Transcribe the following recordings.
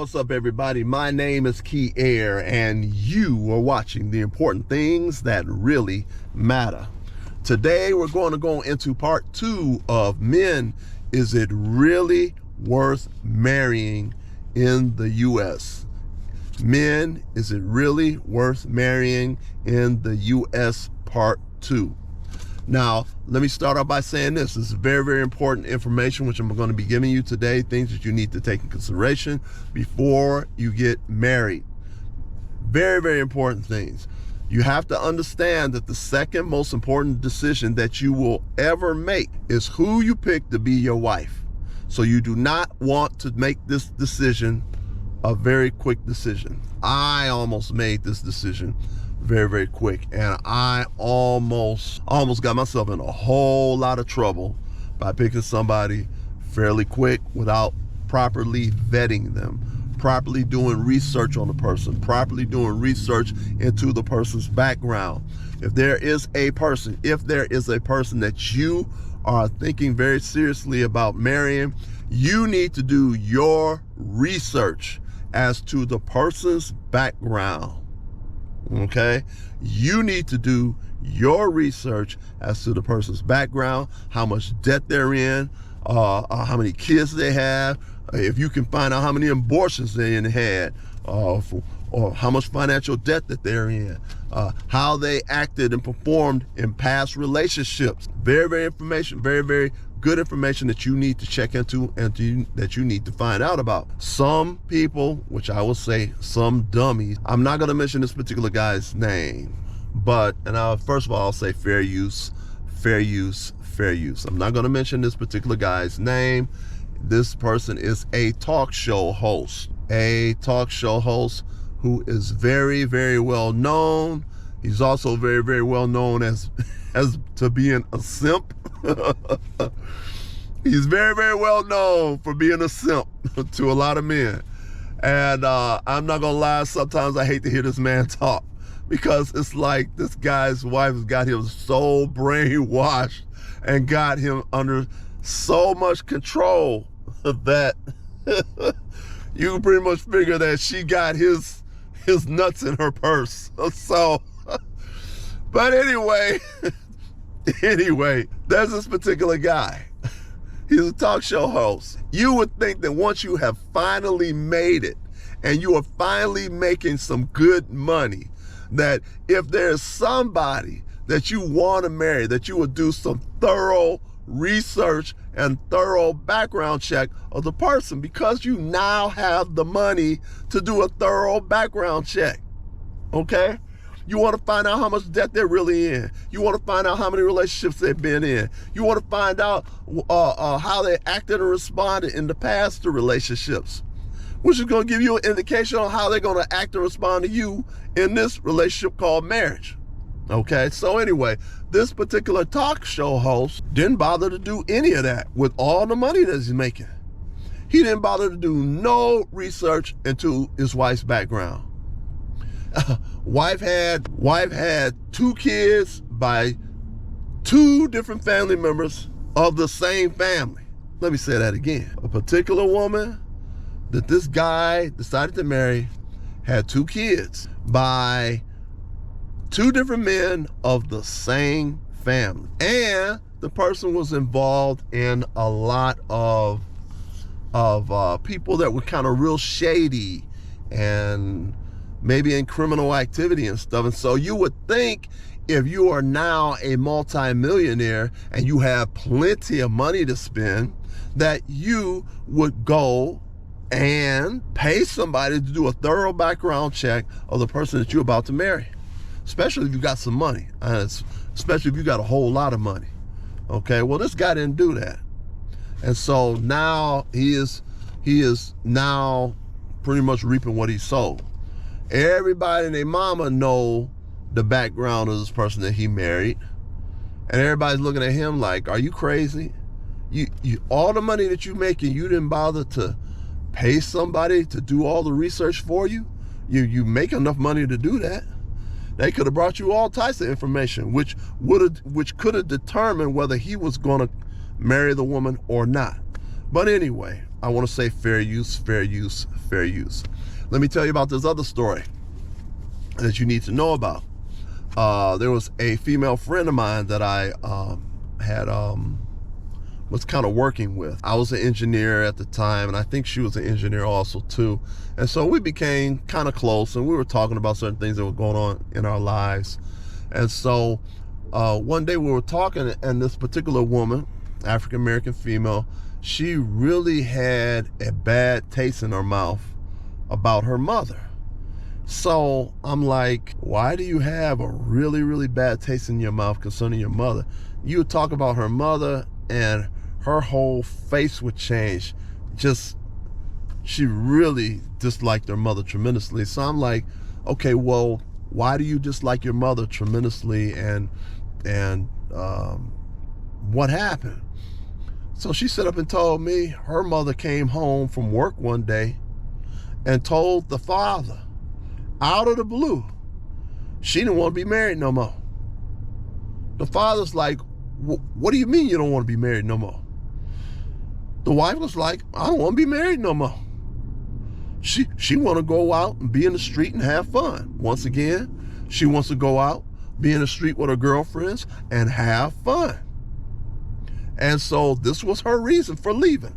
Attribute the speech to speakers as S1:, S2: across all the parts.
S1: What's up, everybody? My name is Key Air, and you are watching the important things that really matter. Today, we're going to go into part 2 of Men, is it really worth marrying in the U.S.? Men, is it really worth marrying in the U.S. part 2? Now, let me start off by saying this. This is very, very important information, which I'm going to be giving you today, things that you need to take in consideration before you get married. Very, very important things. You have to understand that the second most important decision that you will ever make is who you pick to be your wife. So you do not want to make this decision a very quick decision. I almost made this decision very, very quick, and I almost got myself in a whole lot of trouble by picking somebody fairly quick without properly vetting them, properly doing research on the person, properly doing research into the person's background. If there is a person that you are thinking very seriously about marrying, you need to do your research as to the person's background. Okay, you need to do your research as to the person's background, how much debt they're in, how many kids they have, if you can find out how many abortions they had, or how much financial debt that they're in, how they acted and performed in past relationships. Very, very good information that you need to check into and that you need to find out about. Some people, which I will say some dummies, I'm not going to mention this particular guy's name, but, first of all, I'll say fair use. I'm not going to mention this particular guy's name. This person is a talk show host who is very, very well known. He's also very, very well known as to being a simp. He's very, very well known for being a simp to a lot of men. And I'm not gonna lie, sometimes I hate to hear this man talk, because it's like this guy's wife has got him so brainwashed and got him under so much control that you can pretty much figure that she got his nuts in her purse. So, but anyway, there's this particular guy. He's a talk show host. You would think that once you have finally made it and you are finally making some good money, that if there's somebody that you want to marry, that you would do some thorough research and thorough background check of the person, because you now have the money to do a thorough background check. Okay? You want to find out how much debt they're really in. You want to find out how many relationships they've been in. You want to find out how they acted and responded in the past to relationships, which is going to give you an indication on how they're going to act and respond to you in this relationship called marriage. Okay, so anyway, this particular talk show host didn't bother to do any of that with all the money that he's making. He didn't bother to do no research into his wife's background. Wife had 2 kids by 2 different family members of the same family. Let me say that again. A particular woman that this guy decided to marry had 2 kids by 2 different men of the same family. And the person was involved in a lot of people that were kind of real shady and maybe in criminal activity and stuff. And so you would think, if you are now a multimillionaire and you have plenty of money to spend, that you would go and pay somebody to do a thorough background check of the person that you're about to marry, especially if you got some money, especially if you got a whole lot of money. Okay, well, this guy didn't do that. And so now he is now pretty much reaping what he sowed. Everybody and their mama know the background of this person that he married, and everybody's looking at him like, are you crazy? You all the money that you making, you didn't bother to pay somebody to do all the research for you? You make enough money to do that. They could have brought you all types of information, which could have determined whether he was going to marry the woman or not. But anyway, I want to say fair use, fair use, fair use. Let me tell you about this other story that you need to know about. There was a female friend of mine that I was kind of working with. I was an engineer at the time, and I think she was an engineer also too. And so we became kind of close, and we were talking about certain things that were going on in our lives. And so one day we were talking, and this particular woman, African-American female, she really had a bad taste in her mouth about her mother. So I'm like, why do you have a really, really bad taste in your mouth concerning your mother? You would talk about her mother and her whole face would change. She really disliked her mother tremendously. So I'm like, okay, well, why do you dislike your mother tremendously, and what happened? So she set up and told me her mother came home from work one day and told the father, out of the blue, she didn't want to be married no more. The father's like, what do you mean you don't want to be married no more? The wife was like, I don't want to be married no more. She want to go out and be in the street and have fun. Once again, she wants to go out, be in the street with her girlfriends and have fun. And so this was her reason for leaving.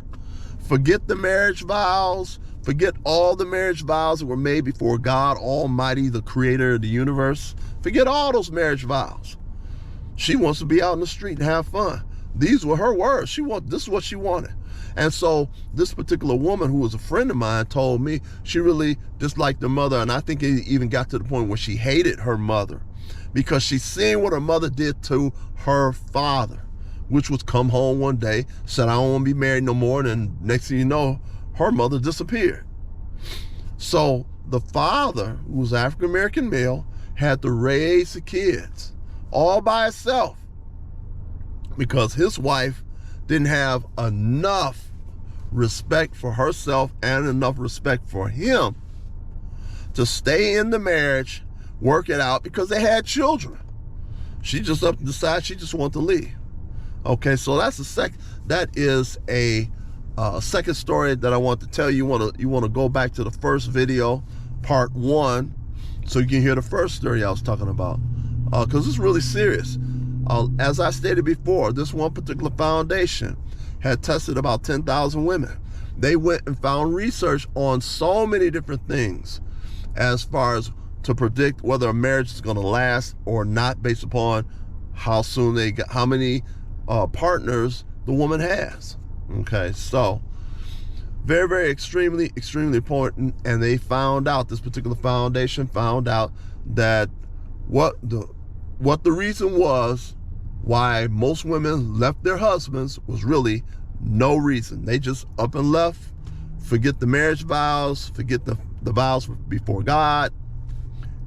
S1: Forget the marriage vows. Forget all the marriage vows that were made before God Almighty, the creator of the universe. Forget all those marriage vows. She wants to be out in the street and have fun. These were her words. This is what she wanted. And so this particular woman, who was a friend of mine, told me she really disliked her mother. And I think it even got to the point where she hated her mother because she seen what her mother did to her father, which was come home one day, said, I don't want to be married no more. And then next thing you know, her mother disappeared. So the father, who was African-American male, had to raise the kids all by himself because his wife didn't have enough respect for herself and enough respect for him to stay in the marriage, work it out, because they had children. She just up to decide she just wanted to leave. Okay, so that is a second story that I want to tell you. You want to go back to the first video, part 1, so you can hear the first story I was talking about, because it's really serious. As I stated before, this one particular foundation had tested about 10,000 women. They went and found research on so many different things as far as to predict whether a marriage is going to last or not based upon how many partners the woman has. Okay, so very, very extremely important. And they found out, this particular foundation found out that what the reason was why most women left their husbands was really no reason. They just up and left, forget the marriage vows, forget the vows before God,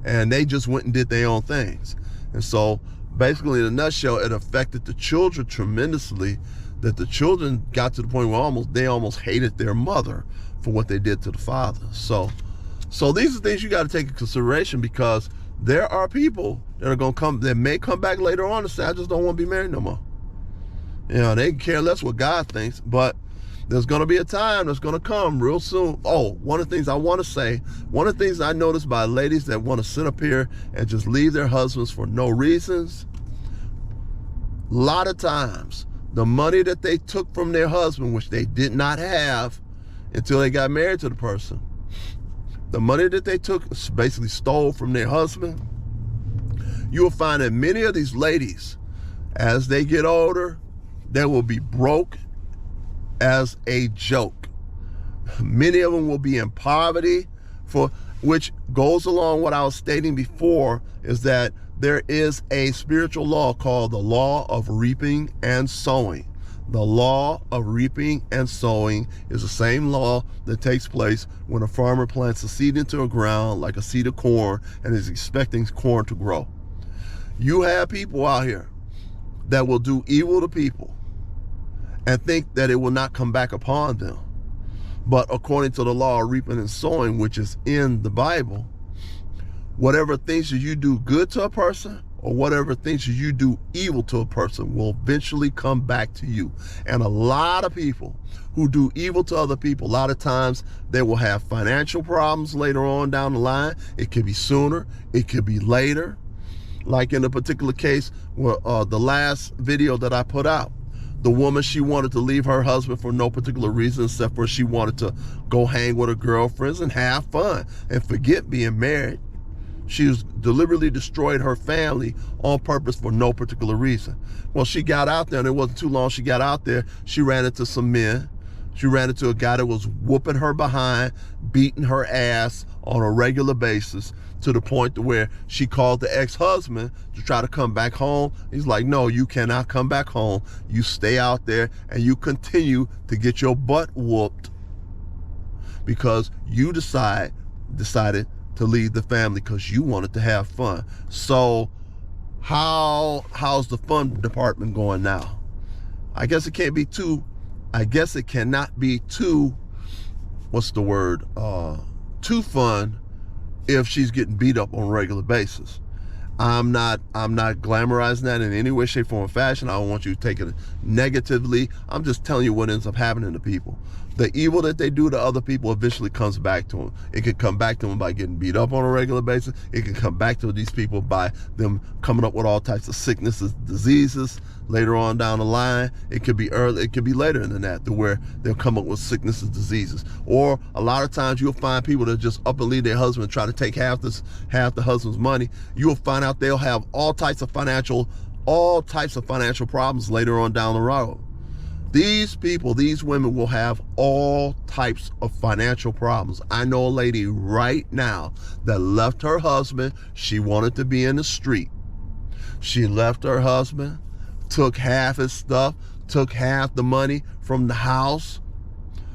S1: and they just went and did their own things. And so basically, in a nutshell, it affected the children tremendously, that the children got to the point where they almost hated their mother for what they did to the father. So these are things you got to take into consideration, because there are people that may come back later on and say, I just don't want to be married no more. You know, they can care less what God thinks, but there's going to be a time that's going to come real soon. Oh, one of the things I want to say, one of the things I noticed by ladies that want to sit up here and just leave their husbands for no reasons, a lot of times, the money that they took from their husband, which they did not have until they got married to the person, the money that they took basically stole from their husband. You will find that many of these ladies, as they get older, they will be broke as a joke. Many of them will be in poverty, which goes along what I was stating before, is that there is a spiritual law called the law of reaping and sowing. The law of reaping and sowing is the same law that takes place when a farmer plants a seed into a ground, like a seed of corn, and is expecting corn to grow. You have people out here that will do evil to people and think that it will not come back upon them. But according to the law of reaping and sowing, which is in the Bible, whatever things that you do good to a person, or whatever things you do evil to a person will eventually come back to you. And a lot of people who do evil to other people, a lot of times they will have financial problems later on down the line. It could be sooner, it could be later. Like in a particular case, where the last video that I put out, the woman, she wanted to leave her husband for no particular reason except for she wanted to go hang with her girlfriends and have fun and forget being married. She was deliberately destroyed her family on purpose for no particular reason. Well, she got out there, and it wasn't too long she got out there, she ran into some men. She ran into a guy that was whooping her behind, beating her ass on a regular basis, to the point to where she called the ex-husband to try to come back home. He's like, no, you cannot come back home. You stay out there and you continue to get your butt whooped because you decided to leave the family because you wanted to have fun. So how's the fun department going now? I guess it cannot be too, too fun if she's getting beat up on a regular basis. I'm not glamorizing that in any way, shape, form, or fashion. I don't want you to take it negatively. I'm just telling you what ends up happening to people. The evil that they do to other people eventually comes back to them. It could come back to them by getting beat up on a regular basis. It can come back to these people by them coming up with all types of sicknesses, diseases later on down the line. It could be early, it could be later than that, to where they'll come up with sicknesses, diseases. Or a lot of times you'll find people that just up and leave their husband and try to take half the husband's money. You'll find out they'll have all types of financial problems later on down the road. These people, these women will have all types of financial problems. I know a lady right now that left her husband. She wanted to be in the street. She left her husband, took half his stuff, took half the money from the house,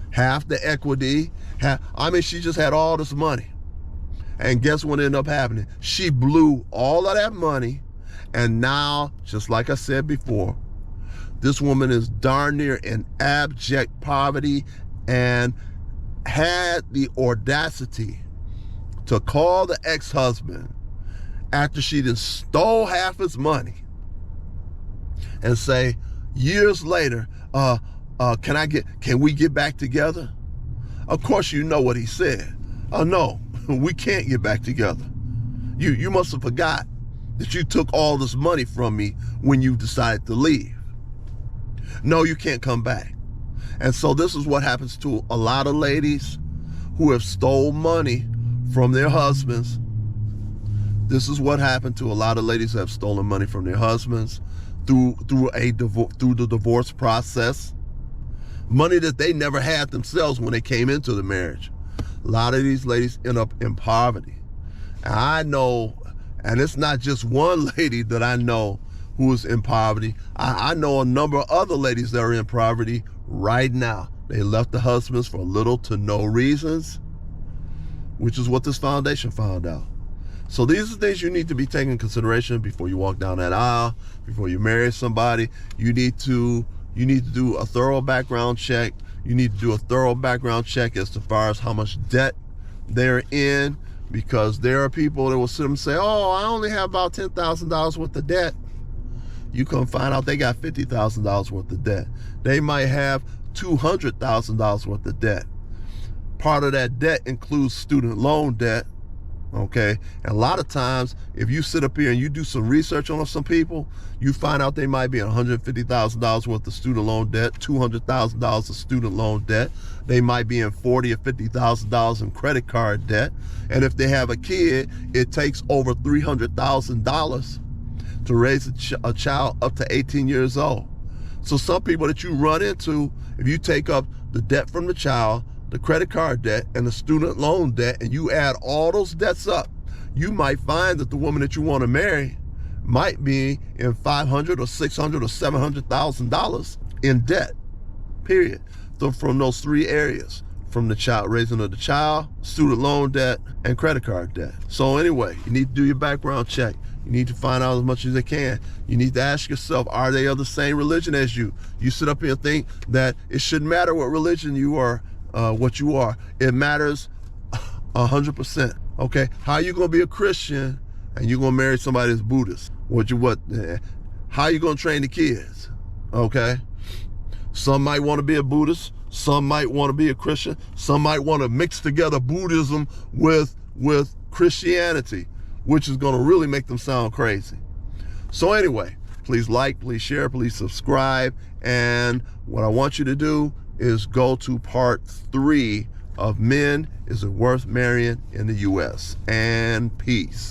S1: half the equity. She just had all this money. And guess what ended up happening? She blew all of that money. And now, just like I said before, this woman is darn near in abject poverty and had the audacity to call the ex-husband after she done stole half his money and say, years later, can we get back together? Of course you know what he said. Oh no, we can't get back together. You must have forgot that you took all this money from me when you decided to leave. No, you can't come back. And so this is what happens to a lot of ladies who have stole money from their husbands. This is what happened to a lot of ladies who have stolen money from their husbands through the divorce process. Money that they never had themselves when they came into the marriage. A lot of these ladies end up in poverty. And I know, and it's not just one lady that I know who is in poverty. I know a number of other ladies that are in poverty right now. They left the husbands for little to no reasons, which is what this foundation found out. So these are things you need to be taking into consideration before you walk down that aisle, before you marry somebody. You need to do a thorough background check. You need to do a thorough background check as far as how much debt they're in, because there are people that will sit and say, oh, I only have about $10,000 worth of debt. You come find out they got $50,000 worth of debt. They might have $200,000 worth of debt. Part of that debt includes student loan debt, okay? And a lot of times, if you sit up here and you do some research on some people, you find out they might be in $150,000 worth of student loan debt, $200,000 of student loan debt. They might be in $40,000 or $50,000 in credit card debt. And if they have a kid, it takes over $300,000 to raise a child up to 18 years old. So some people that you run into, if you take up the debt from the child, the credit card debt, and the student loan debt, and you add all those debts up, you might find that the woman that you want to marry might be in $500,000 or $600,000 or $700,000 in debt, period. So from those three areas, from the child, raising of the child, student loan debt, and credit card debt. So anyway, you need to do your background check. You need to find out as much as they can. You need to ask yourself, are they of the same religion as you? You sit up here and think that it shouldn't matter what religion you are, what you are. It matters 100%, okay? How are you gonna be a Christian and you're gonna marry somebody that's Buddhist. How you gonna train the kids? Okay. Some might want to be a Buddhist, some might want to be a Christian, some might want to mix together Buddhism with Christianity, which is going to really make them sound crazy. So anyway, please like, please share, please subscribe. And what I want you to do is go to part 3 of Men, Is It Worth Marrying in the U.S.? And peace.